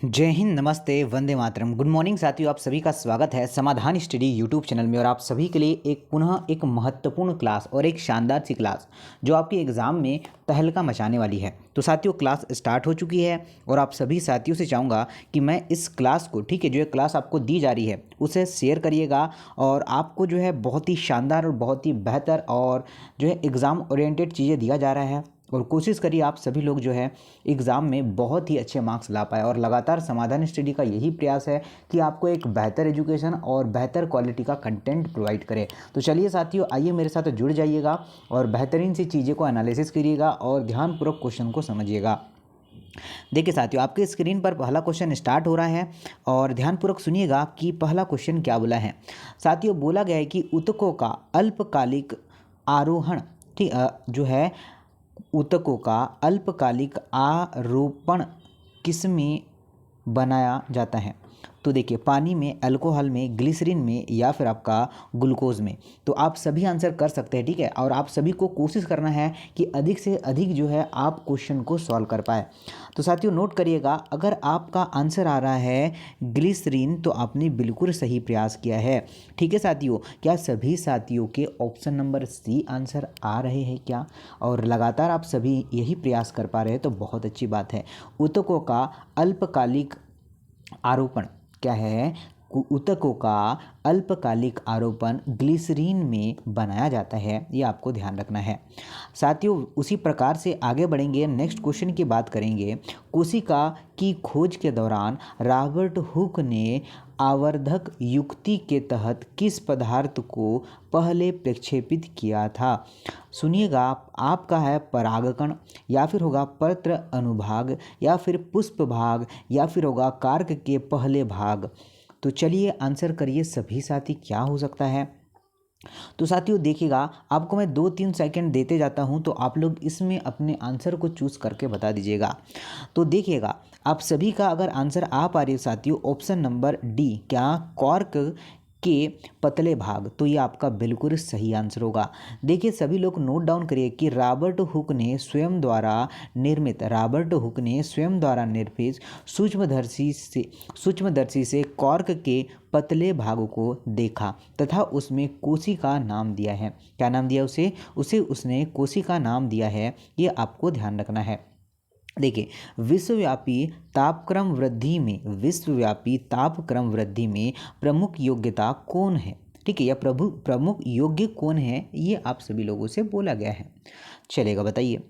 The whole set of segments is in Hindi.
जय हिंद, नमस्ते, वंदे मातरम। गुड मॉर्निंग साथियों, आप सभी का स्वागत है समाधान स्टडी यूट्यूब चैनल में। और आप सभी के लिए एक महत्वपूर्ण क्लास और एक शानदार सी क्लास जो आपके एग्ज़ाम में तहलका मचाने वाली है। तो साथियों, क्लास स्टार्ट हो चुकी है और आप सभी साथियों से चाहूँगा कि मैं इस क्लास को, ठीक है, जो ये क्लास आपको दी जा रही है उसे शेयर करिएगा। और आपको जो है बहुत ही शानदार और बहुत ही बेहतर और जो है एग्ज़ाम ओरिएंटेड चीज़ें दिया जा रहा है। और कोशिश करिए आप सभी लोग जो है एग्ज़ाम में बहुत ही अच्छे मार्क्स ला पाए। और लगातार समाधान स्टडी का यही प्रयास है कि आपको एक बेहतर एजुकेशन और बेहतर क्वालिटी का कंटेंट प्रोवाइड करे। तो चलिए साथियों, आइए मेरे साथ जुड़ जाइएगा और बेहतरीन सी चीज़ें को एनालिसिस करिएगा और ध्यानपूर्वक क्वेश्चन को समझिएगा। देखिए साथियों, आपके स्क्रीन पर पहला क्वेश्चन स्टार्ट हो रहा है और ध्यानपूर्वक सुनिएगा कि पहला क्वेश्चन क्या बोला है। साथियों, बोला गया है कि ऊतकों का अल्पकालिक आरोहण, ठीक, जो है ऊतकों का अल्पकालिक आरोपण किसमें बनाया जाता है। तो देखिए, पानी में, अल्कोहल में, ग्लिसरीन में या फिर आपका ग्लूकोज में। तो आप सभी आंसर कर सकते हैं, ठीक है। और आप सभी को कोशिश करना है कि अधिक से अधिक जो है आप क्वेश्चन को सॉल्व कर पाए। तो साथियों नोट करिएगा, अगर आपका आंसर आ रहा है ग्लिसरीन तो आपने बिल्कुल सही प्रयास किया है। ठीक है साथियों, क्या सभी साथियों के ऑप्शन नंबर सी आंसर आ रहे हैं क्या? और लगातार आप सभी यही प्रयास कर पा रहे हैं तो बहुत अच्छी बात है। ऊतकों का अल्पकालिक आरोपण क्या है? ऊतकों का अल्पकालिक आरोपण ग्लिसरीन में बनाया जाता है, ये आपको ध्यान रखना है साथियों। उसी प्रकार से आगे बढ़ेंगे, नेक्स्ट क्वेश्चन की बात करेंगे। कोशिका की खोज के दौरान रॉबर्ट हुक ने आवर्धक युक्ति के तहत किस पदार्थ को पहले प्रक्षेपित किया था? सुनिएगा, आपका है परागकण, या फिर होगा पत्र अनुभाग, या फिर पुष्प भाग, या फिर होगा कार्क के पहले भाग। तो चलिए आंसर करिए सभी साथी, क्या हो सकता है? तो साथियों देखिएगा, आपको मैं 2-3 सेकंड देते जाता हूं तो आप लोग इसमें अपने आंसर को चूज़ करके बता दीजिएगा। तो देखिएगा, आप सभी का अगर आंसर आ पा रही है साथियों, ऑप्शन नंबर डी, क्या कॉर्क के पतले भाग, तो ये आपका बिल्कुल सही आंसर होगा। देखिए सभी लोग नोट डाउन करिए कि रॉबर्ट हुक ने स्वयं द्वारा निर्मित सूक्ष्मदर्शी से कॉर्क के पतले भाग को देखा तथा उसमें कोशिका नाम दिया है। क्या नाम दिया उसे उसने कोशिका नाम दिया है, ये आपको ध्यान रखना है। देखिए, विश्वव्यापी तापक्रम वृद्धि में प्रमुख योग्यता कौन है, ठीक है, या प्रमुख योग्य कौन है, ये आप सभी लोगों से बोला गया है। चलेगा, बताइए।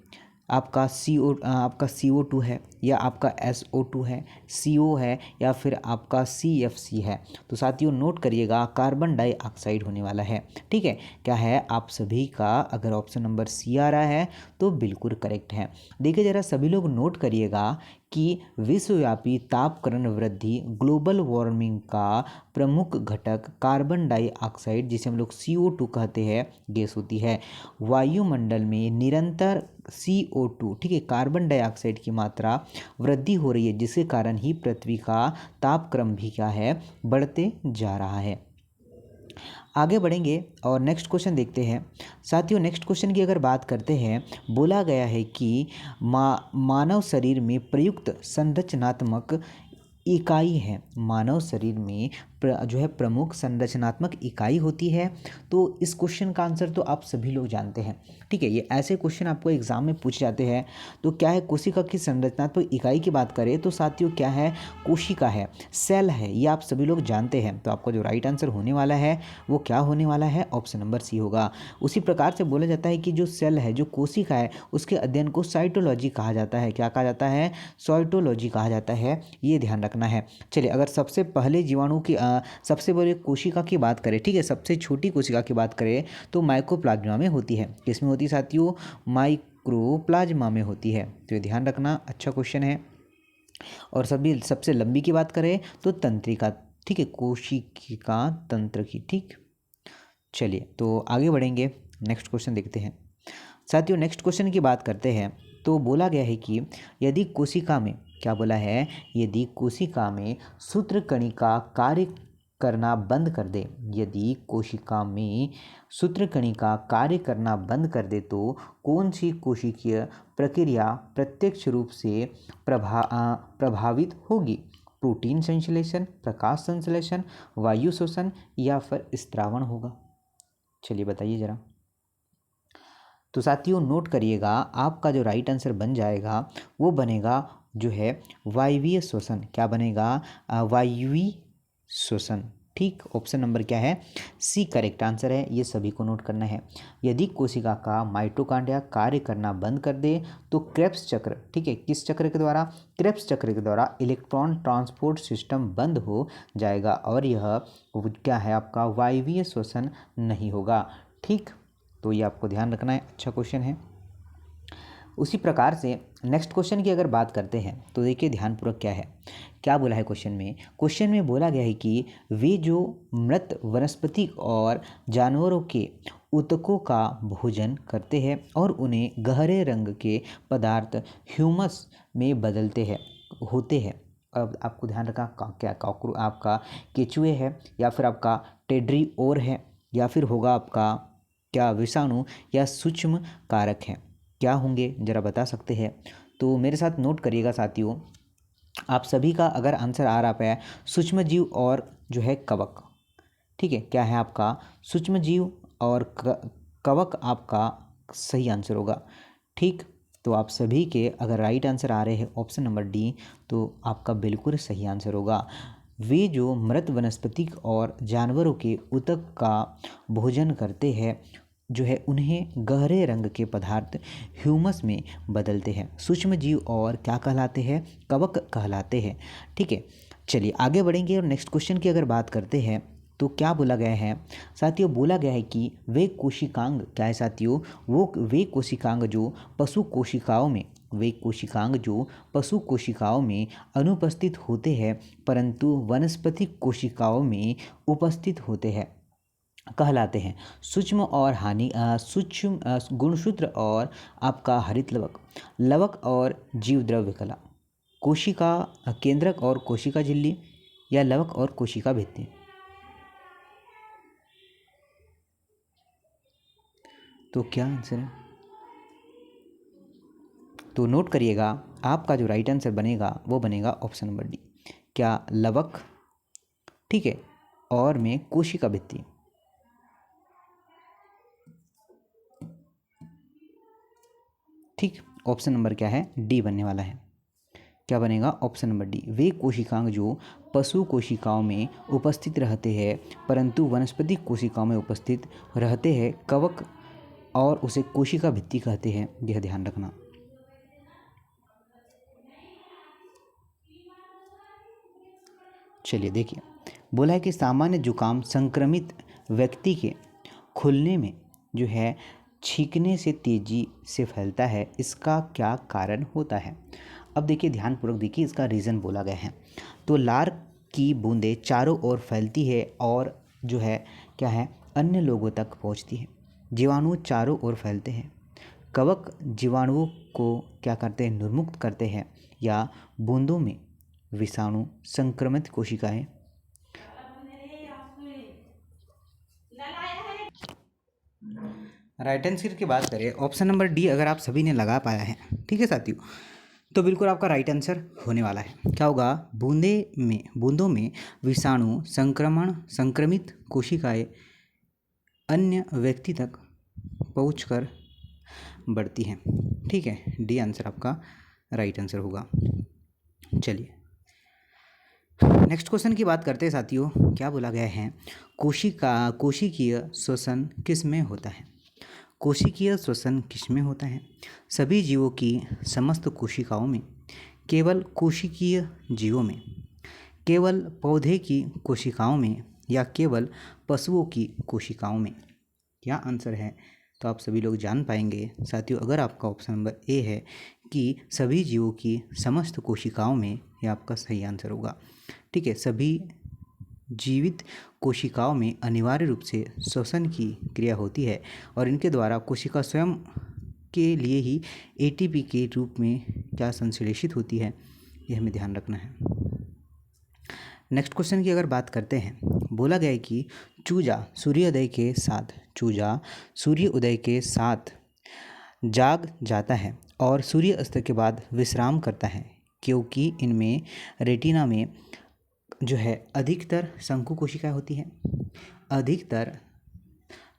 आपका CO2 है, या आपका SO2 है, CO है, या फिर आपका CFC है। तो साथियों नोट करिएगा, कार्बन डाइऑक्साइड होने वाला है। ठीक है, क्या है आप सभी का अगर ऑप्शन नंबर सी आ रहा है तो बिल्कुल करेक्ट है। देखिए जरा सभी लोग नोट करिएगा कि विश्वव्यापी तापक्रम वृद्धि, ग्लोबल वार्मिंग का प्रमुख घटक कार्बन डाइऑक्साइड, जिसे हम लोग CO2 कहते हैं, गैस होती है। वायुमंडल में निरंतर CO2, ठीक है, कार्बन डाइऑक्साइड की मात्रा वृद्धि हो रही है, जिसके कारण ही पृथ्वी का तापक्रम भी क्या है, बढ़ते जा रहा है। आगे बढ़ेंगे और नेक्स्ट क्वेश्चन देखते हैं साथियों। नेक्स्ट क्वेश्चन की अगर बात करते हैं, बोला गया है कि मानव शरीर में प्रयुक्त संरचनात्मक इकाई है। मानव शरीर में जो है प्रमुख संरचनात्मक इकाई होती है। तो इस क्वेश्चन का आंसर तो आप सभी लोग जानते हैं, ठीक है। ये ऐसे क्वेश्चन आपको एग्जाम में पूछ जाते हैं। तो क्या है, कोशिका की संरचनात्मक इकाई की बात करें तो साथियों क्या है, कोशिका है, सेल है, ये आप सभी लोग जानते हैं। तो आपका जो राइट आंसर होने वाला है वो क्या होने वाला है, ऑप्शन नंबर सी होगा। उसी प्रकार से बोला जाता है कि जो सेल है, जो कोशिका है, उसके अध्ययन को साइटोलॉजी कहा जाता है। क्या कहा जाता है, साइटोलॉजी कहा जाता है, ये ध्यान रखना है। चलिए, अगर सबसे पहले जीवाणु की सबसे बड़ी कोशिका की बात करें, ठीक है, सबसे छोटी कोशिका की बात करें तो माइकोप्लाज्मा में होती है। किसमें होती है साथियों, माइक्रोप्लाज्मा में होती है। तो ये ध्यान रखना, अच्छा क्वेश्चन है। और सबसे लंबी की बात करें तो तंत्रिका, ठीक है, कोशिका तंत्र की, ठीक। चलिए तो आगे बढ़ेंगे, नेक्स्ट क्वेश्चन देखते हैं साथियों। नेक्स्ट क्वेश्चन की बात करते हैं तो बोला गया है कि यदि कोशिका में, क्या बोला है, यदि कोशिका में सूत्रकणिका कार्य करना बंद कर दे, यदि कोशिका में सूत्रकणिका कार्य करना बंद कर दे तो कौन सी कोशिकीय प्रक्रिया प्रत्यक्ष रूप से प्रभावित होगी? प्रोटीन संश्लेषण, प्रकाश संश्लेषण, वायु शोषण या फिर स्त्रावण होगा? चलिए बताइए जरा। तो साथियों नोट करिएगा, आपका जो राइट आंसर बन जाएगा वो बनेगा जो है वायवीय शोषण। क्या बनेगा? वायवीय शोषण। ठीक, ऑप्शन नंबर क्या है? सी करेक्ट आंसर है। ये सभी को नोट करना है। यदि कोशिका का माइटोकॉन्ड्रिया कार्य करना बंद कर दे तो क्रेब्स चक्र, ठीक है, किस चक्र के द्वारा? क्रेब्स चक्र के द्वारा इलेक्ट्रॉन ट्रांसपोर्ट सिस्टम बंद हो जाएगा और यह क्या है आपका वायवीय शोषण नहीं होगा। ठीक, तो ये आपको ध्यान रखना है। अच्छा क्वेश्चन है। उसी प्रकार से नेक्स्ट क्वेश्चन की अगर बात करते हैं तो देखिए ध्यानपूर्वक क्या है, क्या बोला है क्वेश्चन में। क्वेश्चन में बोला गया है कि वे जो मृत वनस्पति और जानवरों के ऊतकों का भोजन करते हैं और उन्हें गहरे रंग के पदार्थ ह्यूमस में बदलते हैं होते हैं। अब आपको ध्यान रखना क्या कॉकरो आपका केचुए है या फिर आपका टेड्री ओर है या फिर होगा आपका क्या विषाणु या सूक्ष्म कारक हैं? क्या होंगे जरा बता सकते हैं? तो मेरे साथ नोट करिएगा साथियों, आप सभी का अगर आंसर आ रहा है सूक्ष्म जीव और जो है कवक। ठीक है, क्या है आपका? सूक्ष्म जीव और कवक आपका सही आंसर होगा। ठीक, तो आप सभी के अगर राइट आंसर आ रहे हैं ऑप्शन नंबर डी, तो आपका बिल्कुल सही आंसर होगा। वे जो मृत वनस्पति और जानवरों के ऊतक का भोजन करते हैं जो है उन्हें गहरे रंग के पदार्थ ह्यूमस में बदलते हैं। सूक्ष्म जीव और क्या कहलाते हैं? कवक कहलाते हैं। ठीक है, चलिए आगे बढ़ेंगे और नेक्स्ट क्वेश्चन की अगर बात करते हैं तो क्या बोला गया है साथियों? बोला गया है कि वे कोशिकांग क्या है साथियों? वे कोशिकांग जो पशु कोशिकाओं में अनुपस्थित होते हैं परंतु वनस्पतिक कोशिकाओं में उपस्थित होते हैं कहलाते हैं। सूक्ष्म गुणसूत्र और आपका हरित लवक और जीवद्रव्य कला, कोशिका केंद्रक और कोशिका झिल्ली या लवक और कोशिका भित्ति? तो क्या आंसर है? तो नोट करिएगा, आपका जो राइट आंसर बनेगा वो बनेगा ऑप्शन नंबर डी। क्या लवक, ठीक है, और में कोशिका भित्ति। ठीक, ऑप्शन नंबर क्या है? डी बनने वाला है। क्या बनेगा? Option number D. वे कोशिकांग जो पशु कोशिकाओं में उपस्थित रहते हैं परंतु वनस्पतिक कोशिकाओं में उपस्थित रहते हैं कवक और उसे कोशिका भित्ति कहते हैं। यह ध्यान रखना। चलिए देखिए, बोला है कि सामान्य जुकाम संक्रमित व्यक्ति के खुलने में जो है छींकने से तेजी से फैलता है, इसका क्या कारण होता है? अब देखिए ध्यानपूर्वक देखिए, इसका रीज़न बोला गया है। तो लार की बूंदें चारों ओर फैलती है और जो है क्या है अन्य लोगों तक पहुंचती है। जीवाणु चारों ओर फैलते हैं। कवक जीवाणुओं को क्या करते हैं? निर्मुक्त करते हैं। या बूंदों में विषाणु संक्रमित कोशिकाएं राइट आंसर की बात करें ऑप्शन नंबर डी अगर आप सभी ने लगा पाया है, ठीक है साथियों, तो बिल्कुल आपका राइट आंसर होने वाला है। क्या होगा? बूंदों में विषाणु संक्रमित कोशिकाएं अन्य व्यक्ति तक पहुंचकर बढ़ती हैं। ठीक है, डी आंसर आपका राइट आंसर होगा। चलिए नेक्स्ट क्वेश्चन की बात करते हैं साथियों। क्या बोला गया है? कोशिकीय श्वसन किस में होता है? कोशिकीय श्वसन किस में होता है? सभी जीवों की समस्त कोशिकाओं में, केवल कोशिकीय जीवों में, केवल पौधे की कोशिकाओं में या केवल पशुओं की कोशिकाओं में? क्या आंसर है? तो आप सभी लोग जान पाएंगे साथियों अगर आपका ऑप्शन नंबर ए है कि सभी जीवों की समस्त कोशिकाओं में, यह आपका सही आंसर होगा। ठीक है, सभी जीवित कोशिकाओं में अनिवार्य रूप से श्वसन की क्रिया होती है और इनके द्वारा कोशिका स्वयं के लिए ही एटीपी के रूप में क्या संश्लेषित होती है, यह हमें ध्यान रखना है। नेक्स्ट क्वेश्चन की अगर बात करते हैं, बोला गया है कि चूजा सूर्योदय के साथ जाग जाता है और सूर्य अस्त के बाद विश्राम करता है। क्योंकि इनमें रेटिना में जो है अधिकतर शंकु कोशिकाएं होती हैं, अधिकतर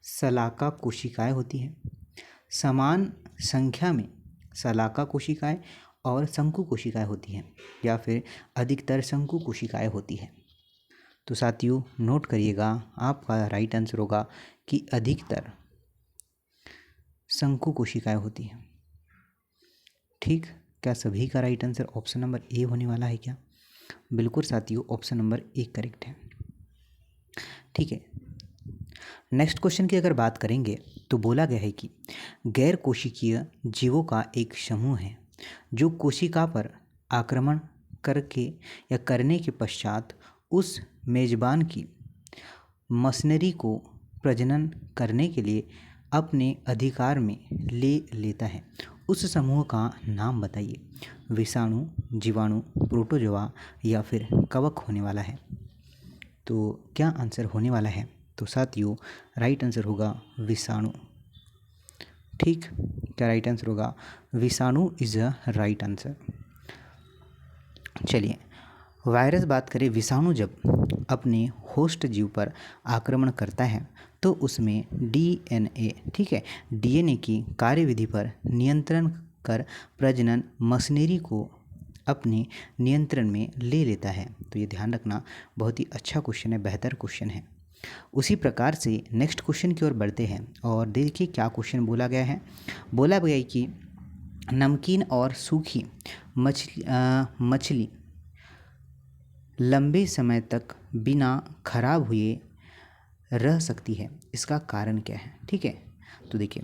शलाका कोशिकाएं होती हैं, समान संख्या में शलाका कोशिकाएं और शंकु कोशिकाएं होती हैं, या फिर अधिकतर शंकु कोशिकाएं होती हैं। तो साथियों नोट करिएगा, आपका राइट आंसर होगा कि अधिकतर शंकु कोशिकाएं होती हैं। ठीक, क्या सभी का right answer option number A होने वाला है क्या? बिल्कुल साथियों, ऑप्शन नंबर ए करेक्ट है। ठीक है, नेक्स्ट क्वेश्चन की अगर बात करेंगे तो बोला गया है कि गैर कोशिकीय जीवों का एक समूह है जो कोशिका पर आक्रमण करके या करने के पश्चात उस मेजबान की मशीनरी को प्रजनन करने के लिए अपने अधिकार में ले लेता है। उस समूह का नाम बताइए। विषाणु, जीवाणु, प्रोटोजोआ या फिर कवक होने वाला है। तो क्या आंसर होने वाला है? तो साथियों राइट आंसर होगा विषाणु। ठीक, क्या राइट आंसर होगा? विषाणु इज अ राइट आंसर। चलिए वायरस बात करें। विषाणु जब अपने होस्ट जीव पर आक्रमण करता है तो उसमें डीएनए, ठीक है, डीएनए की कार्यविधि पर नियंत्रण कर प्रजनन मशीनरी को अपने नियंत्रण में ले लेता है। तो ये ध्यान रखना, बहुत ही अच्छा क्वेश्चन है, बेहतर क्वेश्चन है। उसी प्रकार से नेक्स्ट क्वेश्चन की ओर बढ़ते हैं और देखिए क्या क्वेश्चन बोला गया है। बोला गया है कि नमकीन और सूखी मछली लंबे समय तक बिना खराब हुए रह सकती है, इसका कारण क्या है? ठीक है, तो देखिए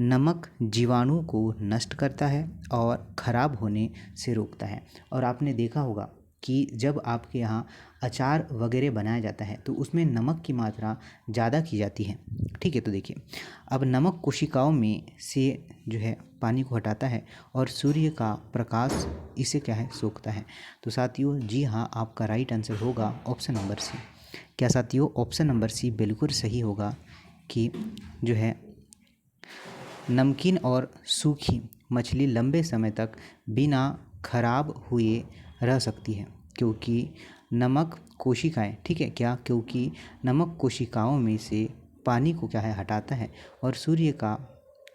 नमक जीवाणु को नष्ट करता है और ख़राब होने से रोकता है। और आपने देखा होगा कि जब आपके यहाँ अचार वगैरह बनाया जाता है तो उसमें नमक की मात्रा ज़्यादा की जाती है। ठीक है, तो देखिए अब नमक कोशिकाओं में से जो है पानी को हटाता है और सूर्य का प्रकाश इसे क्या है, सोखता है। तो साथियों जी हाँ, आपका राइट आंसर होगा ऑप्शन नंबर सी। क्या साथियों ऑप्शन नंबर सी बिल्कुल सही होगा कि जो है नमकीन और सूखी मछली लंबे समय तक बिना खराब हुए रह सकती है क्योंकि नमक कोशिकाएं, ठीक है क्या, क्योंकि नमक कोशिकाओं में से पानी को क्या है, हटाता है और सूर्य का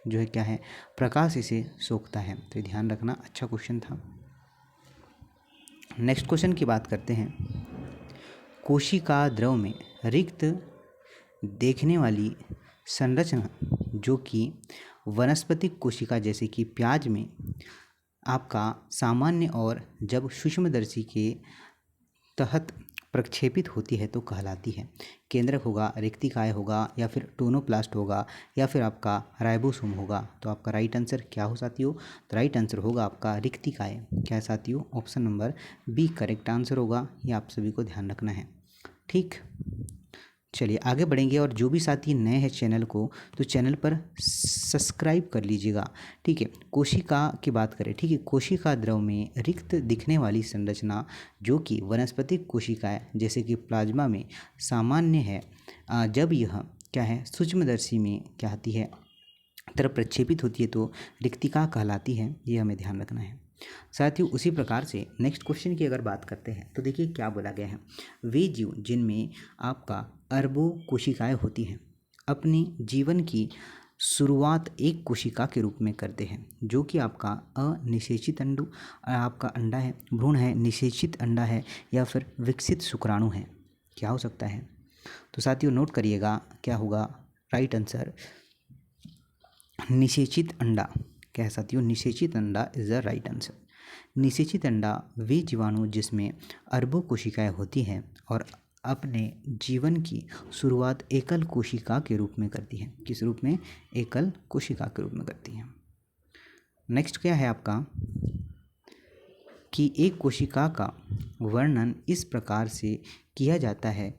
जो है क्या है, प्रकाश इसे सोखता है। तो ये ध्यान रखना, अच्छा क्वेश्चन था। नेक्स्ट क्वेश्चन की बात करते हैं। कोशिका द्रव में रिक्त देखने वाली संरचना जो कि वनस्पतिक कोशिका जैसे कि प्याज में आपका सामान्य और जब सूक्ष्मदर्शी के तहत प्रक्षेपित होती है तो कहलाती है। केंद्रक होगा, रिक्तिकाय होगा या फिर टोनोप्लास्ट होगा या फिर आपका राइबोसोम होगा। तो आपका राइट आंसर क्या हो साथियों? तो राइट आंसर होगा आपका रिक्तिकाय। क्या है साथियों? Option number B correct answer होगा। ये आप सभी को ध्यान रखना है। ठीक, चलिए आगे बढ़ेंगे और जो भी साथी नए हैं चैनल को, तो चैनल पर सब्सक्राइब कर लीजिएगा। ठीक है, कोशिका की बात करें, ठीक है, कोशिका द्रव में रिक्त दिखने वाली संरचना जो कि वनस्पतिक कोशिकाएं जैसे कि प्लाज्मा में सामान्य है, जब यह क्या है, सूक्ष्मदर्शी में क्या आती है, तरफ प्रक्षेपित होती है तो रिक्तिका कहलाती है। ये हमें ध्यान रखना है। साथियों उसी प्रकार से नेक्स्ट क्वेश्चन की अगर बात करते हैं तो देखिए क्या बोला गया है। वे जीव जिनमें आपका अरबों कोशिकाएं होती हैं अपने जीवन की शुरुआत एक कोशिका के रूप में करते हैं जो कि आपका अनिषेचित आपका अंडा है, भ्रूण है, निषेचित अंडा है या फिर विकसित शुक्राणु है। क्या हो सकता है? तो साथियों नोट करिएगा, क्या होगा राइट आंसर? निषेचित अंडा। क्या है साथियों? निषेचित अंडा इज द राइट आंसर। निषेचित अंडा वे जीवाणु जिसमें अरबों कोशिकाएं होती हैं और अपने जीवन की शुरुआत एकल कोशिका के रूप में करती हैं। किस रूप में? एकल कोशिका के रूप में करती हैं। नेक्स्ट क्या है आपका कि एक कोशिका का वर्णन इस प्रकार से किया जाता है।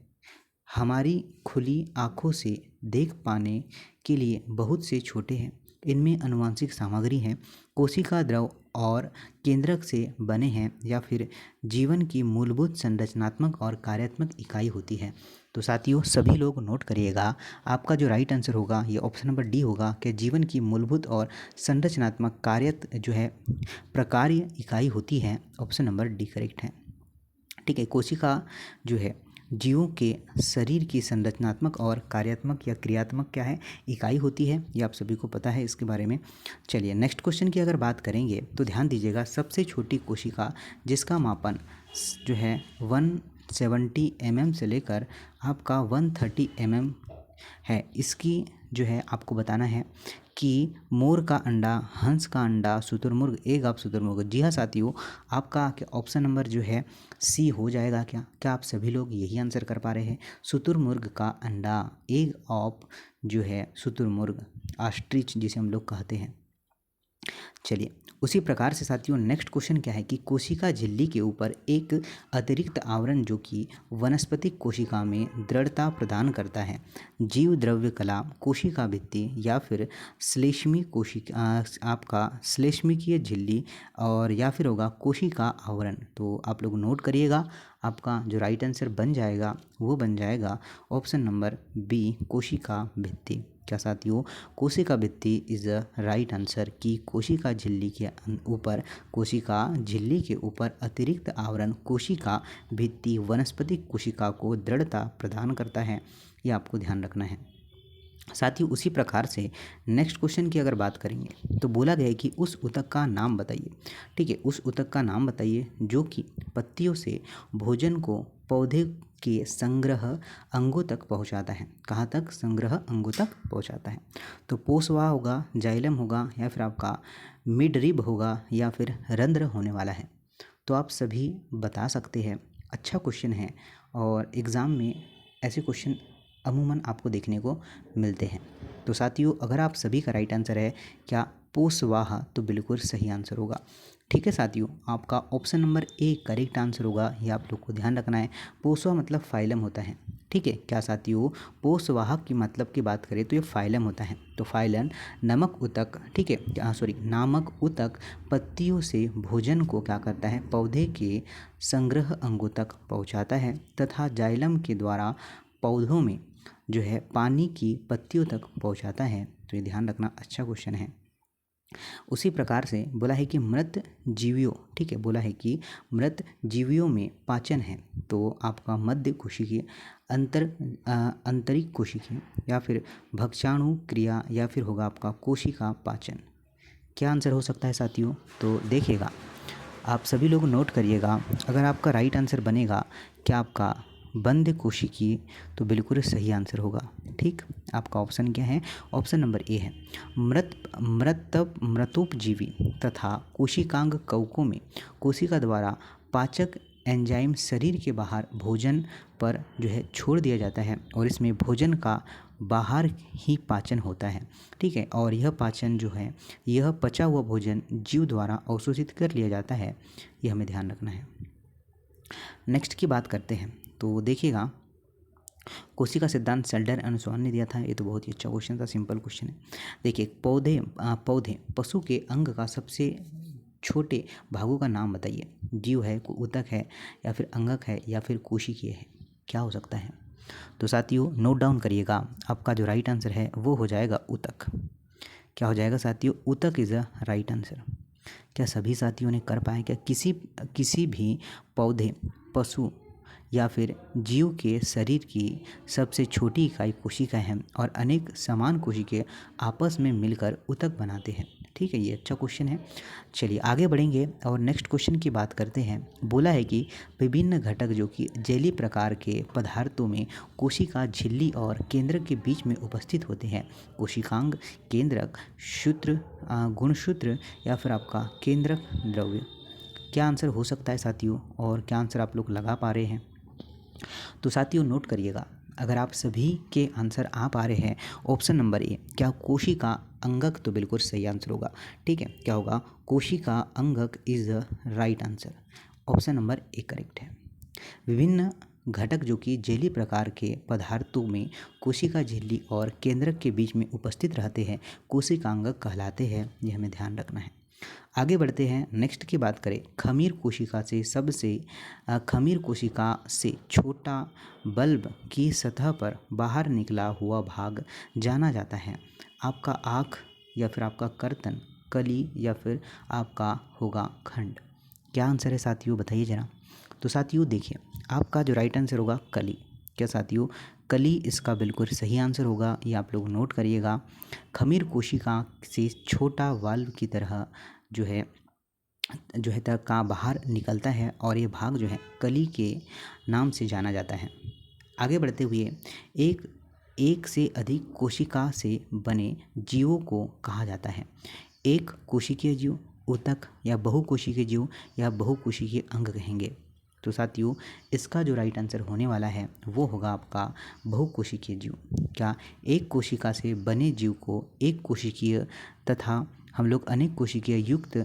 हमारी खुली आँखों से देख पाने के लिए बहुत से छोटे हैं, इनमें आनुवांशिक सामग्री है। कोशिका द्रव और केंद्रक से बने हैं या फिर जीवन की मूलभूत संरचनात्मक और कार्यात्मक इकाई होती है। तो साथियों सभी लोग नोट करिएगा, आपका जो राइट आंसर होगा ये ऑप्शन नंबर डी होगा कि जीवन की मूलभूत और संरचनात्मक कार्य जो है प्रकार्य इकाई होती है। ऑप्शन नंबर डी करेक्ट है। ठीक है, कोशिका जो है जीवों के शरीर की संरचनात्मक और कार्यात्मक या क्रियात्मक क्या है इकाई होती है, ये आप सभी को पता है इसके बारे में। चलिए नेक्स्ट क्वेश्चन की अगर बात करेंगे तो ध्यान दीजिएगा, सबसे छोटी कोशिका जिसका मापन जो है 170 mm से लेकर आपका 130 mm है, इसकी जो है आपको बताना है कि मोर का अंडा, हंस का अंडा, शुतुरमुर्ग, एग ऑफ शुतुरमुर्ग। जी हाँ साथियों, आपका ऑप्शन नंबर जो है सी हो जाएगा। क्या आप सभी लोग यही आंसर कर पा रहे हैं? शुतुरमुर्ग का अंडा, एग ऑफ जो है शुतुरमुर्ग, ऑस्ट्रिच जिसे हम लोग कहते हैं। चलिए उसी प्रकार से साथियों नेक्स्ट क्वेश्चन क्या है कि कोशिका झिल्ली के ऊपर एक अतिरिक्त आवरण जो कि वनस्पतिक कोशिका में दृढ़ता प्रदान करता है, जीव द्रव्य कला, कोशिका भित्ति या फिर श्लेष्मी कोशिका, आपका श्लेष्मिकीय झिल्ली और या फिर होगा कोशिका आवरण। तो आप लोग नोट करिएगा, आपका जो राइट आंसर बन जाएगा वो बन जाएगा ऑप्शन नंबर बी, कोशिका भित्ति। क्या साथियों, कोशिका भित्ति इज द राइट आंसर कि कोशिका झिल्ली के ऊपर, कोशिका झिल्ली के ऊपर अतिरिक्त आवरण कोशिका भित्ति वनस्पतिक कोशिका को दृढ़ता प्रदान करता है, ये आपको ध्यान रखना है। साथियों उसी प्रकार से नेक्स्ट क्वेश्चन की अगर बात करेंगे तो बोला गया है कि उस ऊतक का नाम बताइए। ठीक है, उस ऊतक का नाम बताइए जो कि पत्तियों से भोजन को पौधे के संग्रह अंगों तक पहुंचाता है। कहाँ तक? संग्रह अंगों तक पहुंचाता है। तो पोषवाह होगा, जाइलम होगा या फिर आपका मिडरिब होगा या फिर रंध्र होने वाला है। तो आप सभी बता सकते हैं, अच्छा क्वेश्चन है और एग्ज़ाम में ऐसे क्वेश्चन अमूमन आपको देखने को मिलते हैं। तो साथियों अगर आप सभी का राइट आंसर है क्या पोषवाह, तो बिल्कुल सही आंसर होगा। ठीक है साथियों, आपका option number A correct answer होगा, ये आप लोग को ध्यान रखना है। पोषवाह मतलब फाइलम होता है। ठीक है, क्या साथियों, पोषवाहक की मतलब की बात करें तो ये फाइलम होता है। तो फाइलन नमक ऊतक, ठीक है नामक ऊतक पत्तियों से भोजन को क्या करता है, पौधे के संग्रह अंगों तक पहुंचाता है तथा जाइलम के द्वारा पौधों में जो है पानी की पत्तियों तक पहुंचाता है। तो ये ध्यान रखना, अच्छा क्वेश्चन है। उसी प्रकार से बोला है कि मृत जीवियों, ठीक है, बोला है कि मृत जीवियों में पाचन है। तो आपका मध्य कोशिकीय, आंतरिक कोशिकीय या फिर भक्षाणु क्रिया या फिर होगा आपका कोशिका पाचन। क्या आंसर हो सकता है साथियों? तो देखिएगा, आप सभी लोग नोट करिएगा, अगर आपका राइट आंसर बनेगा क्या आपका बंद कोशिकीय, तो सही आंसर होगा। ठीक, आपका ऑप्शन क्या है? ऑप्शन नंबर ए है। मृतोपजीवी तथा कोशिकांग कवकों में कोशिका द्वारा पाचक एंजाइम शरीर के बाहर भोजन पर जो है छोड़ दिया जाता है और इसमें भोजन का बाहर ही पाचन होता है। ठीक है, और यह पाचन जो है, यह पचा हुआ भोजन जीव द्वारा अवशोषित कर लिया जाता है, यह हमें ध्यान रखना है। नेक्स्ट की बात करते हैं तो देखिएगा, कोशिका सिद्धांत सेल्डर अनुस्वार ने दिया था। ये तो बहुत ही अच्छा क्वेश्चन था, सिंपल क्वेश्चन है। देखिए, पौधे पशु के अंग का सबसे छोटे भागों का नाम बताइए। जीव है, ऊतक है या फिर अंगक है या फिर कोशिकीय है, क्या हो सकता है? तो साथियों नोट डाउन करिएगा, आपका जो राइट आंसर है वो हो जाएगा ऊतक। क्या हो जाएगा साथियों? ऊतक इज़ अ राइट आंसर। क्या सभी साथियों ने कर पाए? क्या किसी भी पौधे, पशु या फिर जीव के शरीर की सबसे छोटी इकाई कोशिका है और अनेक समान कोशिकाएं आपस में मिलकर ऊतक बनाते हैं। ठीक है, ये अच्छा क्वेश्चन है। चलिए आगे बढ़ेंगे और नेक्स्ट क्वेश्चन की बात करते हैं। बोला है कि विभिन्न घटक जो कि जेली प्रकार के पदार्थों में कोशिका झिल्ली और केंद्रक के बीच में उपस्थित होते हैं। कोशिकांग, केंद्रक, सूत्र, गुणसूत्र या फिर आपका केंद्रक द्रव्य। क्या आंसर हो सकता है साथियों, और क्या आंसर आप लोग लगा पा रहे हैं? तो साथियों नोट करिएगा, अगर आप सभी के आंसर आ पा रहे हैं, ऑप्शन नंबर ए क्या कोशिका अंगक, तो बिल्कुल सही आंसर होगा। ठीक है, क्या होगा? कोशिका अंगक is the right answer, option number A correct है। विभिन्न घटक जो कि जेली प्रकार के पदार्थों में कोशिका झिल्ली और केंद्रक के बीच में उपस्थित रहते हैं, कोशिकांगक कहलाते हैं, यह हमें ध्यान रखना है। आगे बढ़ते हैं, नेक्स्ट की बात करें, खमीर कोशिका से खमीर कोशिका से छोटा बल्ब की सतह पर बाहर निकला हुआ भाग जाना जाता है। आपका आँख या फिर आपका कर्तन, कली या फिर आपका होगा खंड। क्या आंसर है साथियों, बताइए जरा। तो साथियों देखिए, आपका जो राइट आंसर होगा कली। क्या साथियों, कली इसका बिल्कुल सही आंसर होगा, ये आप लोग नोट करिएगा। खमीर कोशिका से छोटा वाल्व की तरह जो है तक का बाहर निकलता है और ये भाग जो है कली के नाम से जाना जाता है। आगे बढ़ते हुए, एक से अधिक कोशिका से बने जीवों को कहा जाता है। एक कोशिकीय जीव, ऊतक या बहुकोशिकीय जीव या बहुकोशिकीय अंग कहेंगे। तो साथियों इसका जो राइट आंसर होने वाला है वो होगा आपका बहुकोशिकीय जीव। क्या, एक कोशिका से बने जीव को एक कोशिकीय तथा हम लोग अनेक कोशिकीय युक्त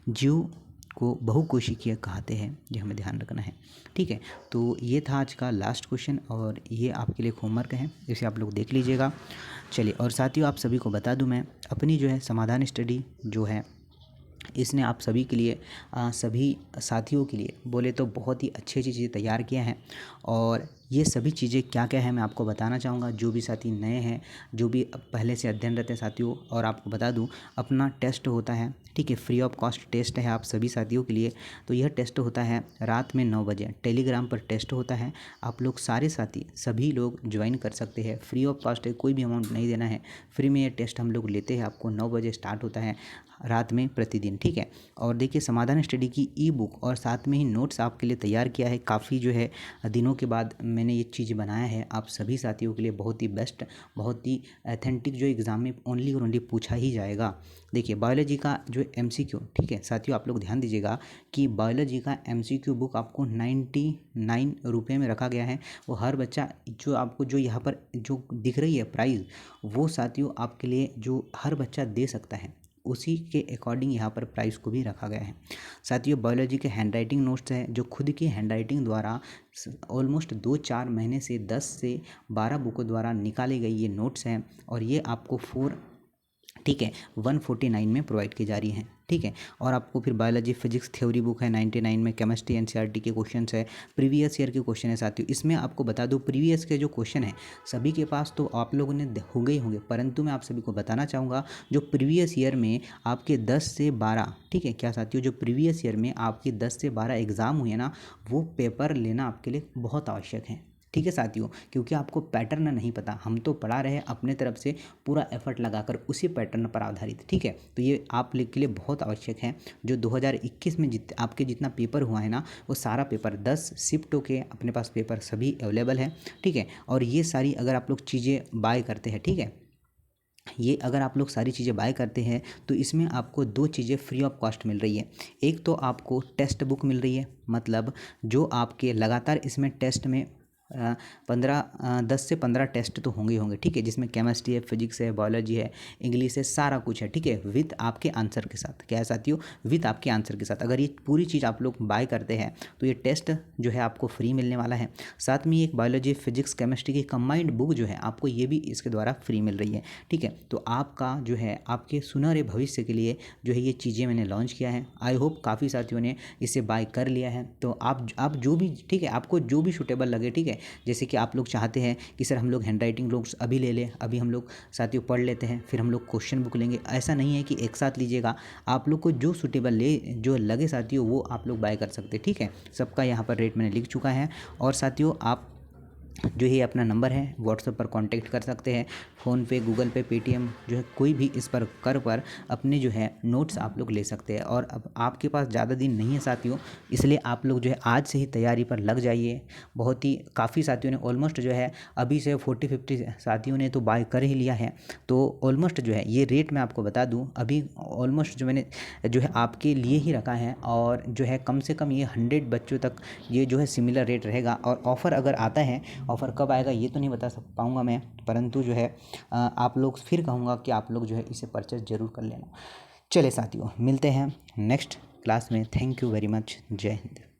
जीव को बहुकोशिकीय कहते हैं, ये हमें ध्यान रखना है। ठीक है, तो ये था आज का लास्ट क्वेश्चन और ये आपके लिए होमवर्क है, इसे आप लोग देख लीजिएगा। चलिए, और साथियों आप सभी को बता दूं, मैं अपनी जो है समाधान स्टडी जो है इसने आप सभी के लिए सभी साथियों के लिए बोले तो बहुत ही अच्छी अच्छी चीज़ें तैयार किया है। और ये सभी चीज़ें क्या क्या है मैं आपको बताना चाहूँगा। जो भी साथी नए हैं, जो भी पहले से अध्ययन रहते हैं साथियों, और आपको बता दूं अपना टेस्ट होता है, ठीक है, फ्री ऑफ कॉस्ट टेस्ट है आप सभी साथियों के लिए। तो यह टेस्ट होता है रात में 9 बजे, टेलीग्राम पर टेस्ट होता है। आप लोग सारे साथी सभी लोग ज्वाइन कर सकते हैं, फ्री ऑफ कॉस्ट है, कोई भी अमाउंट नहीं देना है, फ्री में ये टेस्ट हम लोग लेते हैं। आपको 9 बजे स्टार्ट होता है रात में प्रतिदिन, ठीक है। और देखिए समाधान स्टडी की ई बुक और साथ में ही नोट्स आपके लिए तैयार किया है। काफ़ी जो है दिनों के बाद मैंने ये चीज़ बनाया है आप सभी साथियों के लिए, बहुत ही बेस्ट, बहुत ही ऑथेंटिक, जो एग्ज़ाम में ओनली और ओनली पूछा ही जाएगा। देखिए बायोलॉजी का जो MCQ, ठीक है साथियों, आप लोग ध्यान दीजिएगा कि बायोलॉजी का MCQ बुक आपको 99 रुपये में रखा गया है। वो हर बच्चा जो आपको जो यहाँ पर जो दिख रही है प्राइस, वो साथियों आपके लिए जो हर बच्चा दे सकता है उसी के अकॉर्डिंग यहाँ पर प्राइस को भी रखा गया है। साथियों बायोलॉजी के हैंडराइटिंग नोट्स हैं जो खुद की हैंडराइटिंग द्वारा ऑलमोस्ट 2-4 महीने से 10 से 12 बुकों द्वारा निकाले गए ये नोट्स हैं। और ये आपको 149 में प्रोवाइड की जा रही हैं, ठीक है। और आपको फिर बायोलॉजी फिजिक्स थ्योरी बुक है 99 में, केमिस्ट्री NCERT के क्वेश्चंस है, प्रीवियस ईयर के क्वेश्चन है साथियों। इसमें आपको बता दूं प्रीवियस के जो क्वेश्चन है सभी के पास तो आप लोगों ने हो गए होंगे, परंतु मैं आप सभी को बताना चाहूँगा जो प्रीवियस ईयर में आपके 10 से 12, ठीक है क्या साथियों, जो प्रीवियस ईयर में आपके 10 से 12 एग्ज़ाम हुए ना, वो पेपर लेना आपके लिए बहुत आवश्यक है, ठीक है साथियों। क्योंकि आपको पैटर्न नहीं पता, हम तो पढ़ा रहे हैं अपने तरफ से पूरा एफर्ट लगाकर उसी पैटर्न पर आधारित, ठीक है। तो ये आप लोग के लिए बहुत आवश्यक है। जो 2021 में आपके जितना पेपर हुआ है ना, वो सारा पेपर 10 शिफ्टों के अपने पास पेपर सभी अवेलेबल है, ठीक है। और ये सारी अगर आप लोग चीज़ें बाय करते हैं, ठीक है, ये अगर आप लोग सारी चीज़ें बाय करते हैं तो इसमें आपको 2 चीज़ें फ्री ऑफ कॉस्ट मिल रही है। एक तो आपको टेस्ट बुक मिल रही है, मतलब जो आपके लगातार इसमें टेस्ट में 10 से 15 टेस्ट तो होंगे, ठीक है, जिसमें केमिस्ट्री है, फिजिक्स है, बायोलॉजी है, इंग्लिश है, सारा कुछ है, ठीक है, विथ आपके आंसर के साथ। क्या है साथियों, विथ आपके आंसर के साथ। अगर ये पूरी चीज़ आप लोग बाय करते हैं तो ये टेस्ट जो है आपको फ्री मिलने वाला है। साथ में एक बायोलॉजी फिजिक्स केमिस्ट्री की कंबाइंड बुक जो है आपको ये भी इसके द्वारा फ्री मिल रही है, ठीक है। तो आपका जो है आपके सुनहरे भविष्य के लिए जो है ये चीज़ें मैंने लॉन्च किया है। आई होप काफ़ी साथियों ने इसे बाय कर लिया है। तो आप जो भी, ठीक है, आपको जो भी सूटेबल लगे, ठीक है, जैसे कि आप लोग चाहते हैं कि सर हम लोग हैंडराइटिंग नोट्स अभी ले लें, अभी हम लोग साथियों पढ़ लेते हैं, फिर हम लोग क्वेश्चन बुक लेंगे, ऐसा नहीं है कि एक साथ लीजिएगा। आप लोग को जो सूटेबल जो लगे साथियों वो आप लोग बाय कर सकते हैं, ठीक है। सबका यहाँ पर रेट मैंने लिख चुका है। और साथियों आप जो ये अपना नंबर है व्हाट्सएप पर कांटेक्ट कर सकते हैं, फ़ोनपे, गूगल पे, पेटीएम जो है कोई भी इस पर अपने जो है नोट्स आप लोग ले सकते हैं। और अब आपके पास ज़्यादा दिन नहीं है साथियों, इसलिए आप लोग जो है आज से ही तैयारी पर लग जाइए। बहुत ही काफ़ी साथियों ने ऑलमोस्ट जो है अभी से 40-50 साथियों ने तो बाय कर ही लिया है। तो ऑलमोस्ट जो है ये रेट मैं आपको बता दूँ, अभी ऑलमोस्ट जो मैंने जो है आपके लिए ही रखा है। और जो है कम से कम ये 100 बच्चों तक ये जो है सिमिलर रेट रहेगा। और ऑफ़र अगर आता है, ऑफ़र कब आएगा ये तो नहीं बता पाऊँगा मैं, परंतु जो है आप लोग फिर कहूँगा कि आप लोग जो है इसे परचेज़ ज़रूर कर लेना। चलिए साथियों मिलते हैं नेक्स्ट क्लास में। Thank you very much. जय हिंद।